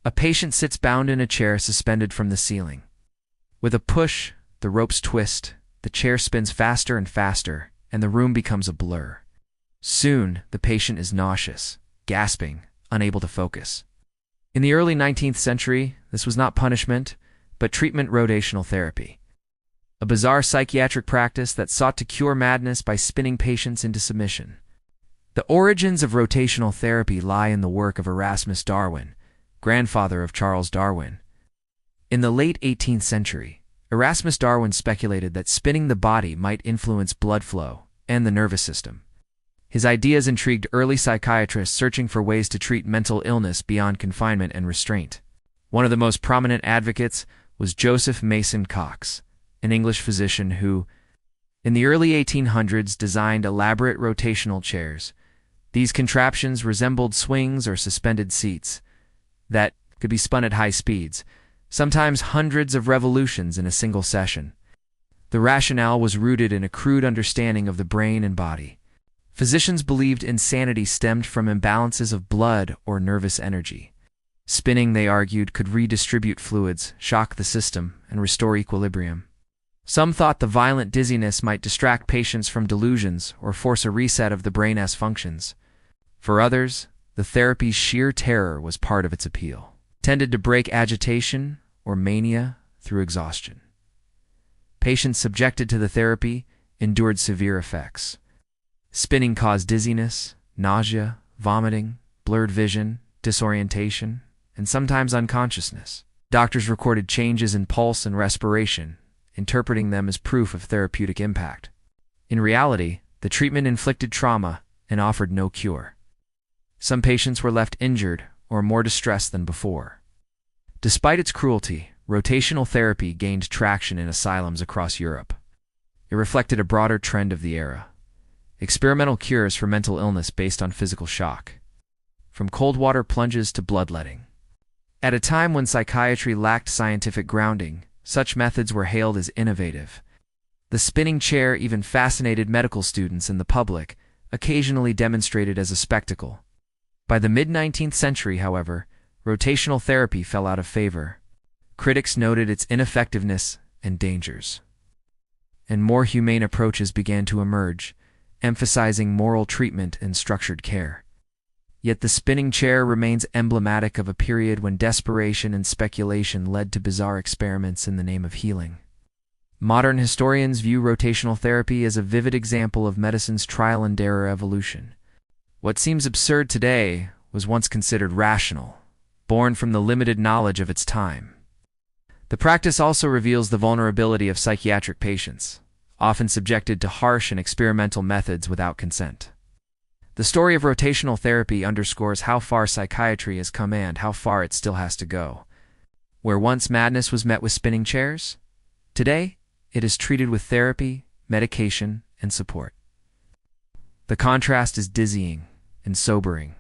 A patient sits bound in a chair suspended from the ceiling. With a push, the ropes twist, the chair spins faster and faster, and the room becomes a blur. Soon, the patient is nauseous, gasping, unable to focus. In the early 19th century, this was not punishment, but treatment rotational therapy, a bizarre psychiatric practice that sought to cure madness by spinning patients into submission. The origins of rotational therapy lie in the work of Erasmus Darwin, grandfather of Charles Darwin. In the late 18th century, Erasmus Darwin speculated that spinning the body might influence blood flow and the nervous system. His ideas intrigued early psychiatrists searching for ways to treat mental illness beyond confinement and restraint. One of the most prominent advocates was Joseph Mason Cox, an English physician who, in the early 1800s, designed elaborate rotational chairs. These contraptions resembled swings or suspended seats that could be spun at high speeds, sometimes hundreds of revolutions in a single session. The rationale was rooted in a crude understanding of the brain and body. Physicians believed insanity stemmed from imbalances of blood or nervous energy. Spinning, they argued, could redistribute fluids, shock the system, and restore equilibrium. Some thought the violent dizziness might distract patients from delusions or force a reset of the brain's functions. For others, the therapy's sheer terror was part of its appeal, tended to break agitation or mania through exhaustion. Patients subjected to the therapy endured severe effects. Spinning caused dizziness, nausea, vomiting, blurred vision, disorientation, and sometimes unconsciousness. Doctors recorded changes in pulse and respiration, interpreting them as proof of therapeutic impact. In reality, the treatment inflicted trauma and offered no cure. Some patients were left injured or more distressed than before. Despite its cruelty, rotational therapy gained traction in asylums across Europe. It reflected a broader trend of the era: experimental cures for mental illness based on physical shock, from cold water plunges to bloodletting. At a time when psychiatry lacked scientific grounding, such methods were hailed as innovative. The spinning chair even fascinated medical students and the public, occasionally demonstrated as a spectacle. By the mid-19th century, however, rotational therapy fell out of favor. Critics noted its ineffectiveness and dangers, and more humane approaches began to emerge, emphasizing moral treatment and structured care. Yet the spinning chair remains emblematic of a period when desperation and speculation led to bizarre experiments in the name of healing. Modern historians view rotational therapy as a vivid example of medicine's trial-and-error evolution. What seems absurd today was once considered rational, born from the limited knowledge of its time. The practice also reveals the vulnerability of psychiatric patients, often subjected to harsh and experimental methods without consent. The story of rotational therapy underscores how far psychiatry has come and how far it still has to go. Where once madness was met with spinning chairs, today it is treated with therapy, medication, and support. The contrast is dizzying and sobering.